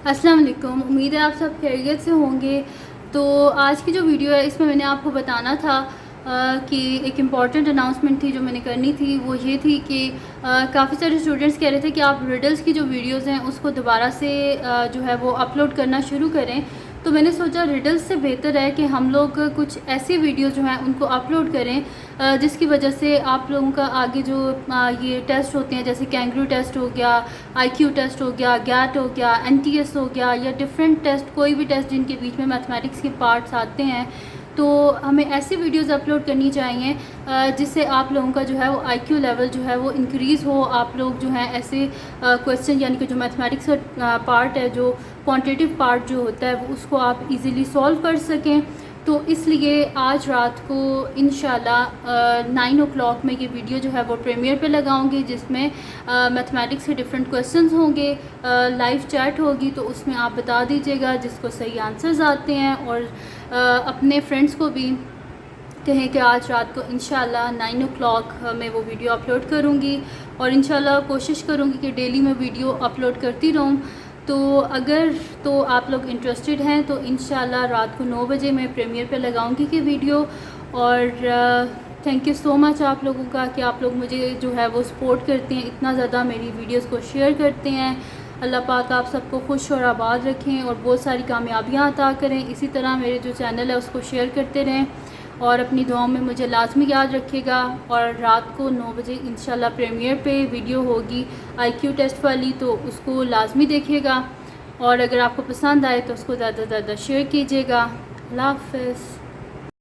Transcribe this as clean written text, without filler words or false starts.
السلام علیکم، امید ہے آپ سب خیریت سے ہوں گے۔ تو آج کی جو ویڈیو ہے اس میں میں نے آپ کو بتانا تھا کہ ایک امپورٹنٹ اناؤنسمنٹ تھی جو میں نے کرنی تھی، وہ یہ تھی کہ کافی سارے اسٹوڈنٹس کہہ رہے تھے کہ آپ ریڈلز کی جو ویڈیوز ہیں اس کو دوبارہ سے جو ہے وہ اپلوڈ کرنا شروع کریں۔ تو میں نے سوچا ریڈلز سے بہتر ہے کہ ہم لوگ کچھ ایسی ویڈیوز جو ہیں ان کو اپلوڈ کریں جس کی وجہ سے آپ لوگوں کا آگے جو یہ ٹیسٹ ہوتے ہیں جیسے کینگرو ٹیسٹ ہو گیا، آئی کیو ٹیسٹ ہو گیا، گیٹ ہو گیا، این ٹی ایس ہو گیا، یا ڈفرینٹ ٹیسٹ، کوئی بھی ٹیسٹ جن کے بیچ میں میتھمیٹکس کے پارٹس آتے ہیں، تو ہمیں ایسی ویڈیوز اپلوڈ کرنی چاہیے جس سے آپ لوگوں کا جو ہے وہ آئی کیو لیول جو ہے وہ انکریز ہو۔ آپ لوگ جو ہیں ایسے کویسچن یعنی کہ جو میتھمیٹکس کا پارٹ ہے، جو کوانٹیٹیو پارٹ جو ہوتا ہے، وہ اس کو آپ ایزیلی سولو کر سکیں۔ تو اس لیے آج رات کو انشاءاللہ 9 o'clock میں یہ ویڈیو جو ہے وہ پریمیئر پہ لگاؤں گی، جس میں میتھمیٹکس کے ڈفرینٹ کویسچنز ہوں گے، لائیو چیٹ ہوگی، تو اس میں آپ بتا دیجیے گا جس کو صحیح آنسرز آتے ہیں، اور اپنے فرینڈس کو بھی کہیں کہ آج رات کو انشاءاللہ 9 o'clock میں وہ ویڈیو اپلوڈ کروں گی، اور انشاءاللہ کوشش کروں گی کہ ڈیلی میں ویڈیو اپلوڈ کرتی رہوں۔ تو اگر تو آپ لوگ انٹرسٹڈ ہیں تو انشاءاللہ رات کو 9 بجے میں پریمیئر پہ لگاؤں گی کہ ویڈیو۔ اور تھینک یو سو مچ آپ لوگوں کا کہ آپ لوگ مجھے جو ہے وہ سپورٹ کرتے ہیں، اتنا زیادہ میری ویڈیوز کو شیئر کرتے ہیں۔ اللہ پاک آپ سب کو خوش اور آباد رکھیں اور بہت ساری کامیابیاں عطا کریں۔ اسی طرح میرے جو چینل ہے اس کو شیئر کرتے رہیں، اور اپنی دعاؤں میں مجھے لازمی یاد رکھے گا۔ اور رات کو 9 بجے انشاءاللہ پریمیئر پہ ویڈیو ہوگی آئی کیو ٹیسٹ والی، تو اس کو لازمی دیکھیے گا، اور اگر آپ کو پسند آئے تو اس کو زیادہ سے زیادہ شیئر کیجیے گا۔ اللہ حافظ۔